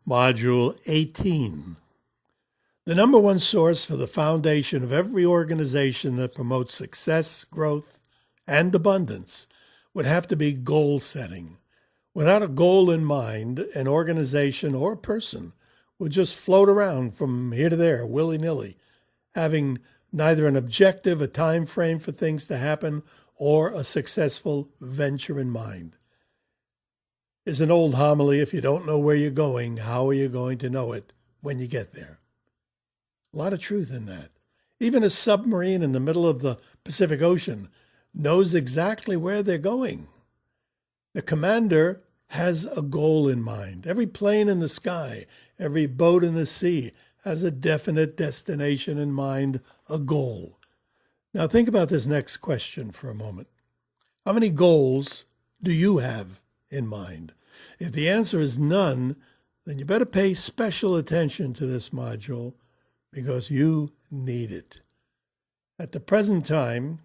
Module 18. The number one source for the foundation of every organization that promotes success, growth, and abundance would have to be goal setting. Without a goal in mind, an organization or a person would just float around from here to there, willy-nilly, having neither an objective, a time frame for things to happen, or a successful venture in mind. Is an old homily, if you don't know where you're going, how are you going to know it when you get there? A lot of truth in that. Even a submarine in the middle of the Pacific Ocean knows exactly where they're going. The commander has a goal in mind. Every plane in the sky, every boat in the sea has a definite destination in mind, a goal. Now think about this next question for a moment. How many goals do you have in mind? If the answer is none, then you better pay special attention to this module because you need it. At the present time,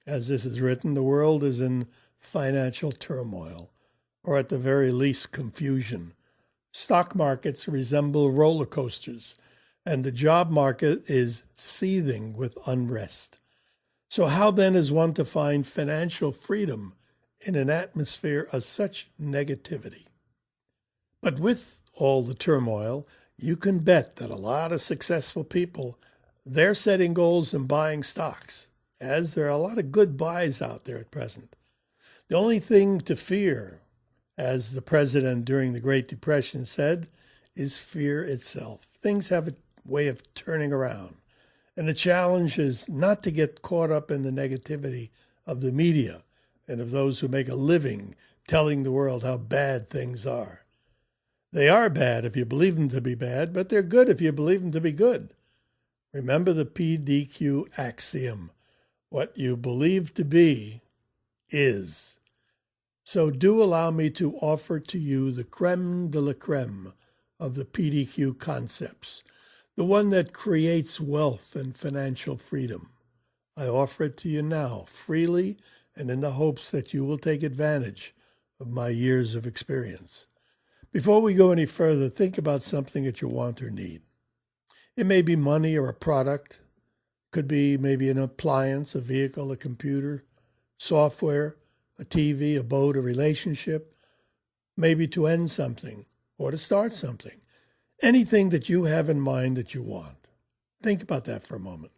as this is written, the world is in financial turmoil, or at the very least confusion. Stock markets resemble roller coasters, and the job market is seething with unrest. So how then is one to find financial freedom in an atmosphere of such negativity? But with all the turmoil, you can bet that a lot of successful people, they're setting goals and buying stocks, as there are a lot of good buys out there at present. The only thing to fear, as the president during the Great Depression said, is fear itself. Things have a way of turning around. And the challenge is not to get caught up in the negativity of the media and of those who make a living telling the world how bad things are. They are bad if you believe them to be bad, but they're good if you believe them to be good. Remember the PDQ axiom. What you believe to be is. So do allow me to offer to you the creme de la creme of the PDQ concepts, the one that creates wealth and financial freedom. I offer it to you now, freely, and in the hopes that you will take advantage of my years of experience. Before we go any further, think about something that you want or need. It may be money or a product. Could be maybe an appliance, a vehicle, a computer, software, a TV, a boat, a relationship, maybe to end something or to start something. Anything that you have in mind that you want. Think about that for a moment.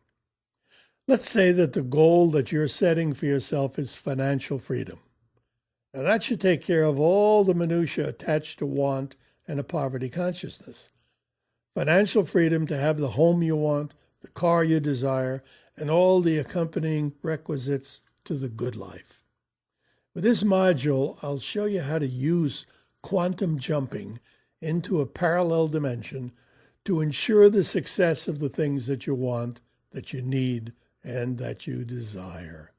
Let's say that the goal that you're setting for yourself is financial freedom. Now that should take care of all the minutiae attached to want and a poverty consciousness. Financial freedom to have the home you want, the car you desire, and all the accompanying requisites to the good life. With this module, I'll show you how to use quantum jumping into a parallel dimension to ensure the success of the things that you want, that you need, and that you desire.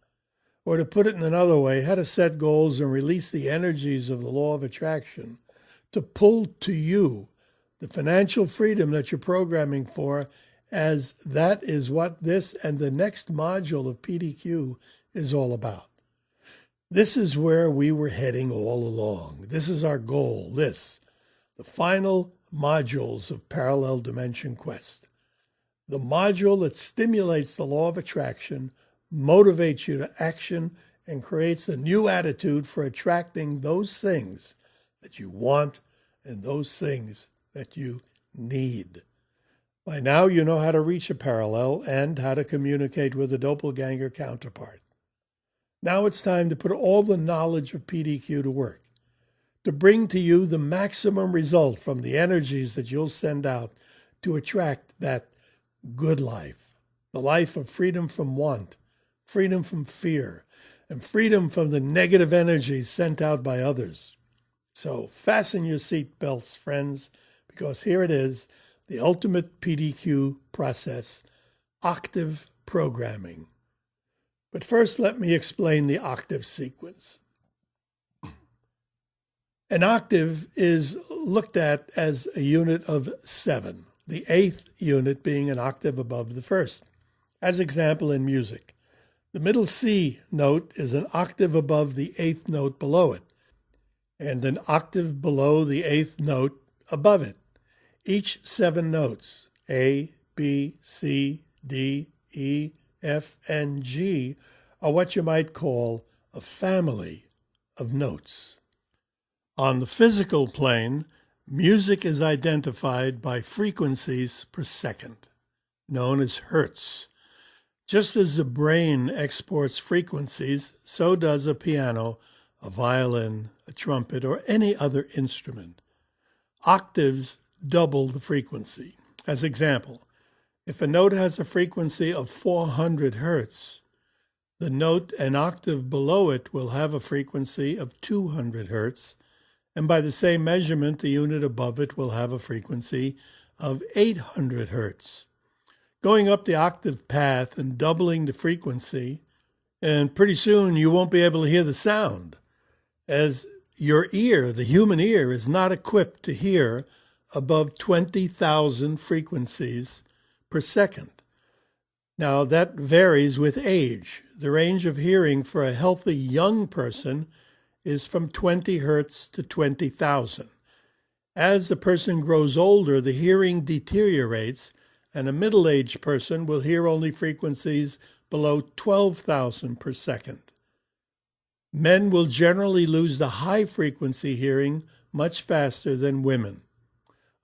Or to put it in another way, how to set goals and release the energies of the law of attraction to pull to you the financial freedom that you're programming for, as that is what this and the next module of PDQ is all about. This is where we were heading all along. This is our goal, the final modules of Parallel Dimension Quest. The module that stimulates the law of attraction, motivates you to action, and creates a new attitude for attracting those things that you want and those things that you need. By now, you know how to reach a parallel and how to communicate with a doppelganger counterpart. Now it's time to put all the knowledge of PDQ to work, to bring to you the maximum result from the energies that you'll send out to attract that good life, the life of freedom from want, freedom from fear, and freedom from the negative energies sent out by others. So fasten your seat belts, friends, because here it is, the ultimate PDQ process, octave programming. But first, let me explain the octave sequence. An octave is looked at as a unit of 7, the 8th unit being an octave above the first. As example in music, the middle C note is an octave above the 8th note below it, and an octave below the 8th note above it. Each 7 notes, A, B, C, D, E, F, and G, are what you might call a family of notes. On the physical plane, music is identified by frequencies per second, known as hertz. Just as the brain exports frequencies, so does a piano, a violin, a trumpet, or any other instrument. Octaves double the frequency. As example, if a note has a frequency of 400 hertz, the note an octave below it will have a frequency of 200 hertz, and by the same measurement, the unit above it will have a frequency of 800 hertz. Going up the octave path and doubling the frequency, and pretty soon you won't be able to hear the sound, as your ear, the human ear, is not equipped to hear above 20,000 frequencies per second. Now, that varies with age. The range of hearing for a healthy young person is from 20 hertz to 20,000. As the person grows older, the hearing deteriorates, and a middle-aged person will hear only frequencies below 12,000 per second. Men will generally lose the high-frequency hearing much faster than women.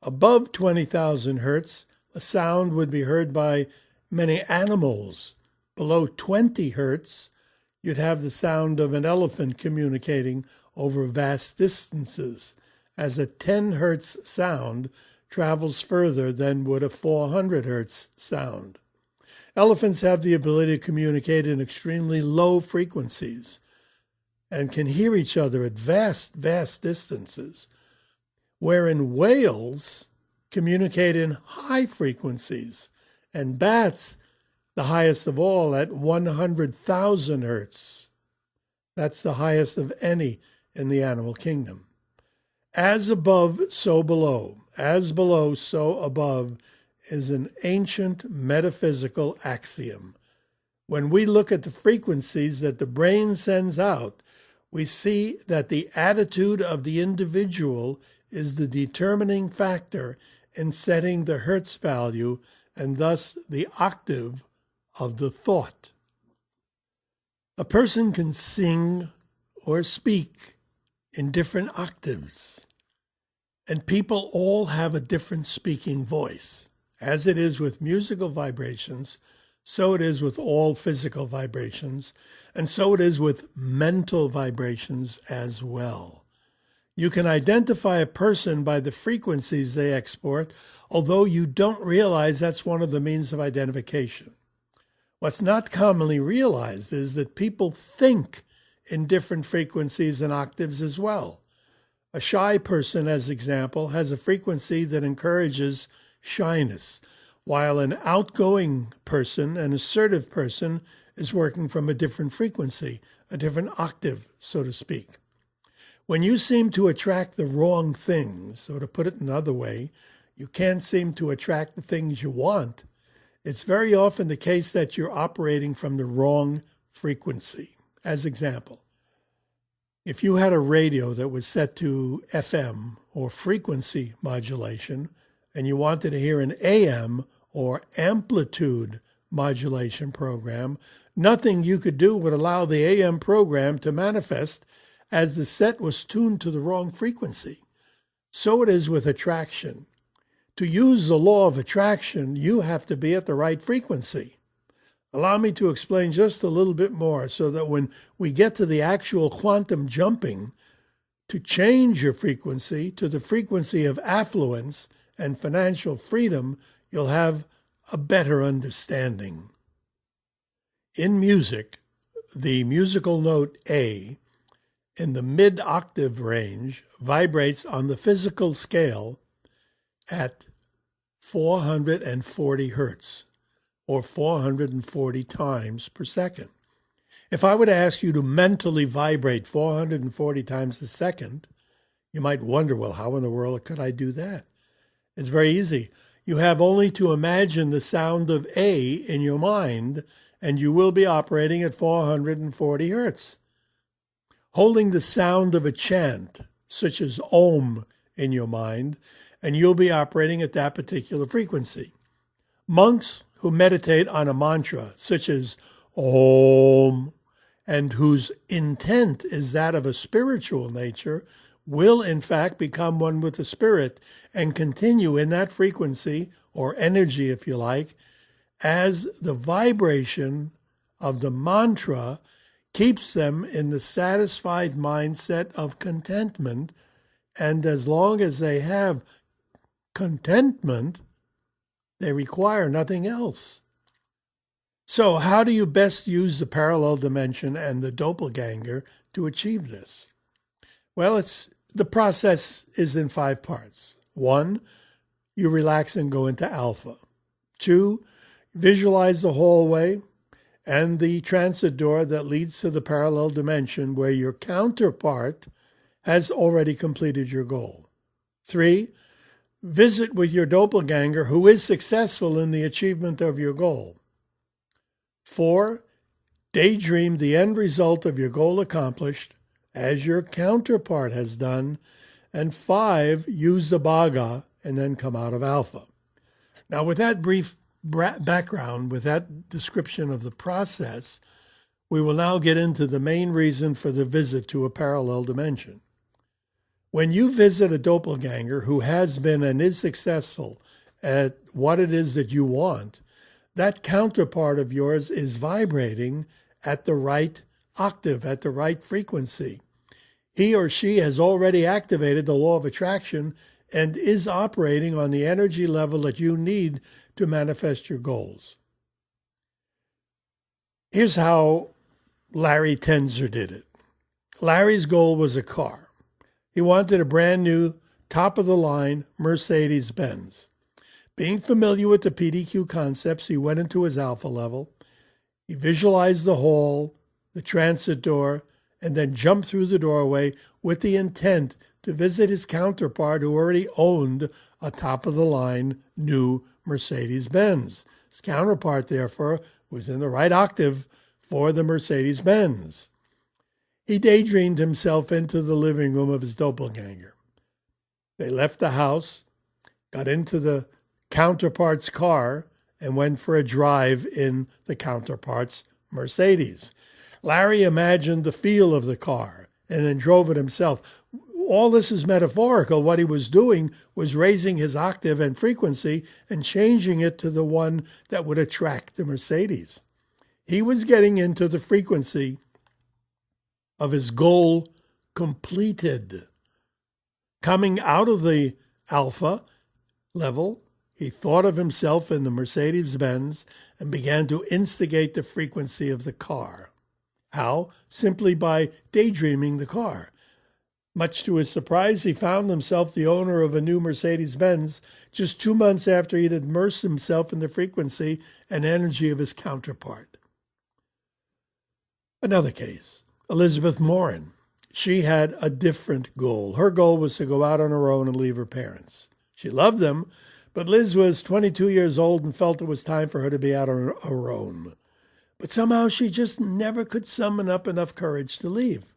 Above 20,000 hertz, a sound would be heard by many animals. Below 20 hertz, you'd have the sound of an elephant communicating over vast distances, as a 10 hertz sound travels further than would a 400 hertz sound. Elephants have the ability to communicate in extremely low frequencies and can hear each other at vast distances, wherein whales communicate in high frequencies, and bats, the highest of all, at 100,000 hertz. That's the highest of any in the animal kingdom. As above, so below. As below, so above is an ancient metaphysical axiom. When we look at the frequencies that the brain sends out, we see that the attitude of the individual is the determining factor in setting the hertz value and thus the octave of the thought. A person can sing or speak in different octaves, and people all have a different speaking voice. As it is with musical vibrations, so it is with all physical vibrations, and so it is with mental vibrations as well. You can identify a person by the frequencies they export, although you don't realize that's one of the means of identification. What's not commonly realized is that people think in different frequencies and octaves as well. A shy person, as example, has a frequency that encourages shyness, while an outgoing person, an assertive person, is working from a different frequency, a different octave, so to speak. When you seem to attract the wrong things, or to put it another way, you can't seem to attract the things you want, it's very often the case that you're operating from the wrong frequency. As example, if you had a radio that was set to FM, or frequency modulation, and you wanted to hear an AM or amplitude modulation program, nothing you could do would allow the AM program to manifest, as the set was tuned to the wrong frequency. So it is with attraction. To use the law of attraction, you have to be at the right frequency. Allow me to explain just a little bit more so that when we get to the actual quantum jumping, to change your frequency to the frequency of affluence and financial freedom, you'll have a better understanding. In music, the musical note A in the mid-octave range vibrates on the physical scale at 440 hertz, or 440 times per second. If I were to ask you to mentally vibrate 440 times a second, you might wonder, well, how in the world could I do that? It's very easy. You have only to imagine the sound of A in your mind, and you will be operating at 440 hertz. Holding the sound of a chant, such as Om, in your mind, and you'll be operating at that particular frequency. Monks who meditate on a mantra, such as Om, and whose intent is that of a spiritual nature, will in fact become one with the spirit and continue in that frequency, or energy if you like, as the vibration of the mantra keeps them in the satisfied mindset of contentment. And as long as they have contentment, they require nothing else. So how do you best use the parallel dimension and the doppelganger to achieve this? Well, the process is in 5 parts. 1, you relax and go into alpha. 2, visualize the hallway and the transit door that leads to the parallel dimension where your counterpart has already completed your goal. 3, visit with your doppelganger who is successful in the achievement of your goal. 4, daydream the end result of your goal accomplished as your counterpart has done. And 5, use the bhaga and then come out of alpha. Now, with that brief background, with that description of the process, we will now get into the main reason for the visit to a parallel dimension. When you visit a doppelganger who has been and is successful at what it is that you want, that counterpart of yours is vibrating at the right octave, at the right frequency. He or she has already activated the law of attraction and is operating on the energy level that you need to manifest your goals. Here's how Larry Tenzer did it. Larry's goal was a car. He wanted a brand new, top-of-the-line Mercedes-Benz. Being familiar with the PDQ concepts, he went into his alpha level. He visualized the hall, the transit door, and then jumped through the doorway with the intent to visit his counterpart who already owned a top-of-the-line new Mercedes-Benz. His counterpart, therefore, was in the right octave for the Mercedes-Benz. He daydreamed himself into the living room of his doppelganger. They left the house, got into the counterpart's car, and went for a drive in the counterpart's Mercedes. Larry imagined the feel of the car and then drove it himself. All this is metaphorical. What he was doing was raising his octave and frequency and changing it to the one that would attract the Mercedes. He was getting into the frequency of his goal completed. Coming out of the alpha level, he thought of himself in the Mercedes-Benz and began to instigate the frequency of the car. How? Simply by daydreaming the car. Much to his surprise, he found himself the owner of a new Mercedes-Benz just 2 months after he'd immersed himself in the frequency and energy of his counterpart. Another case, Elizabeth Morin. She had a different goal. Her goal was to go out on her own and leave her parents. She loved them, but Liz was 22 years old and felt it was time for her to be out on her own. But somehow she just never could summon up enough courage to leave.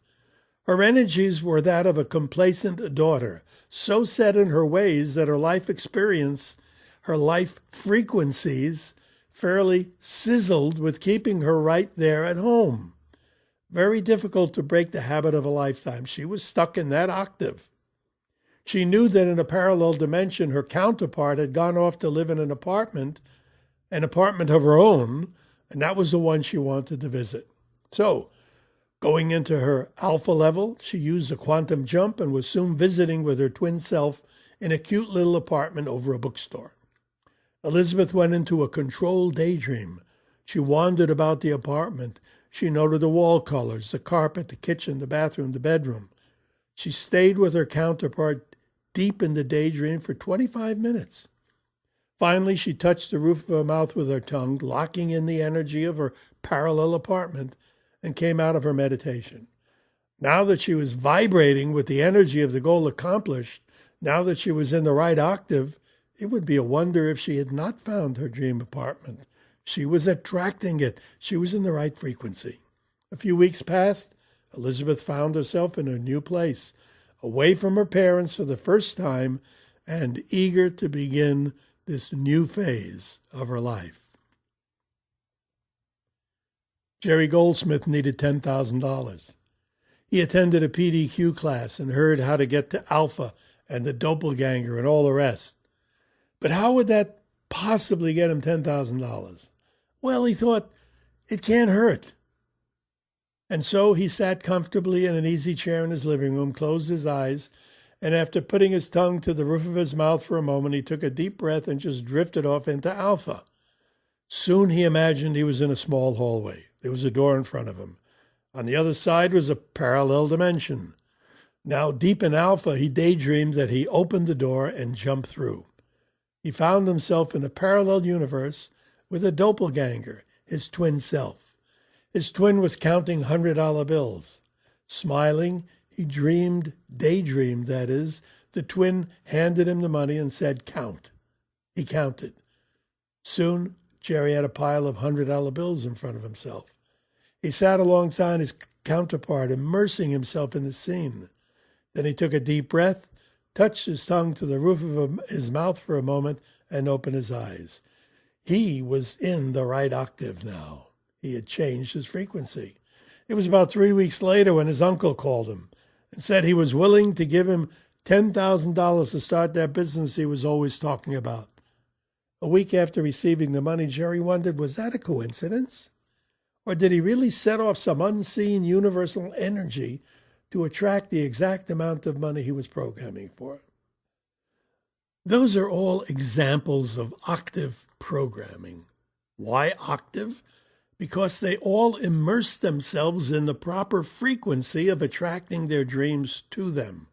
Her energies were that of a complacent daughter, so set in her ways that her life experience, her life frequencies, fairly sizzled with keeping her right there at home. Very difficult to break the habit of a lifetime. She was stuck in that octave. She knew that in a parallel dimension, her counterpart had gone off to live in an apartment of her own, and that was the one she wanted to visit. So, going into her alpha level, she used a quantum jump and was soon visiting with her twin self in a cute little apartment over a bookstore. Elizabeth went into a controlled daydream. She wandered about the apartment. She noted the wall colors, the carpet, the kitchen, the bathroom, the bedroom. She stayed with her counterpart deep in the daydream for 25 minutes. Finally, she touched the roof of her mouth with her tongue, locking in the energy of her parallel apartment, and came out of her meditation. Now that she was vibrating with the energy of the goal accomplished, now that she was in the right octave, it would be a wonder if she had not found her dream apartment. She was attracting it. She was in the right frequency. A few weeks passed. Elizabeth found herself in a new place, away from her parents for the first time, and eager to begin this new phase of her life. Jerry Goldsmith needed $10,000. He attended a PDQ class and heard how to get to alpha and the doppelganger and all the rest. But how would that possibly get him $10,000? Well, he thought, it can't hurt. And so he sat comfortably in an easy chair in his living room, closed his eyes, and after putting his tongue to the roof of his mouth for a moment, he took a deep breath and just drifted off into alpha. Soon he imagined he was in a small hallway. There was a door in front of him. On the other side was a parallel dimension. Now, deep in alpha, he daydreamed that he opened the door and jumped through. He found himself in a parallel universe with a doppelganger, his twin self. His twin was counting $100 bills. Smiling, he daydreamed that is, the twin handed him the money and said, "Count." He counted. Soon, Jerry had a pile of $100 bills in front of himself. He sat alongside his counterpart, immersing himself in the scene. Then he took a deep breath, touched his tongue to the roof of his mouth for a moment, and opened his eyes. He was in the right octave now. He had changed his frequency. It was about 3 weeks later when his uncle called him and said he was willing to give him $10,000 to start that business he was always talking about. A week after receiving the money, Jerry wondered, was that a coincidence? Or did he really set off some unseen universal energy to attract the exact amount of money he was programming for? Those are all examples of octave programming. Why octave? Because they all immerse themselves in the proper frequency of attracting their dreams to them.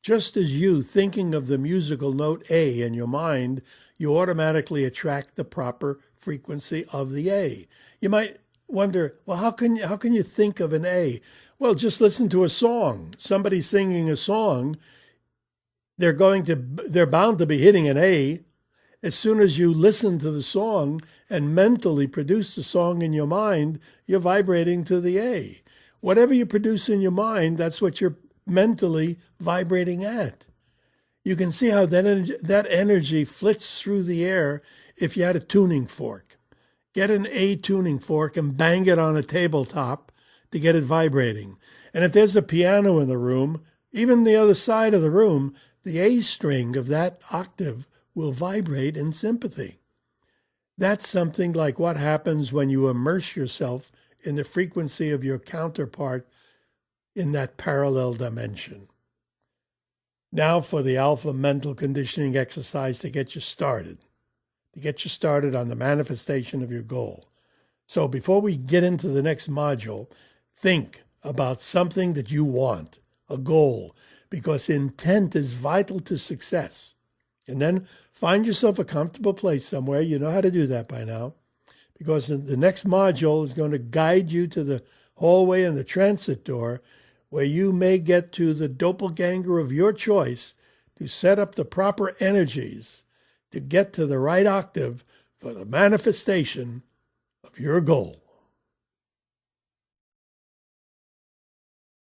Just as you, thinking of the musical note A in your mind, you automatically attract the proper frequency of the A. You might wonder, well, how can you think of an A? Well, just listen to a song. Somebody singing a song, they're bound to be hitting an A. As soon as you listen to the song and mentally produce the song in your mind, you're vibrating to the A. Whatever you produce in your mind, that's what you're mentally vibrating at. You can see how that energy flits through the air if you had a tuning fork. Get an A tuning fork and bang it on a tabletop to get it vibrating. And if there's a piano in the room, even the other side of the room, the A string of that octave will vibrate in sympathy. That's something like what happens when you immerse yourself in the frequency of your counterpart in that parallel dimension. Now for the alpha mental conditioning exercise to get you started on the manifestation of your goal. So before we get into the next module, think about something that you want, a goal, because intent is vital to success. And then find yourself a comfortable place somewhere. You know how to do that by now, because the next module is going to guide you to the hallway and the transit door where you may get to the doppelganger of your choice to set up the proper energies to get to the right octave for the manifestation of your goal.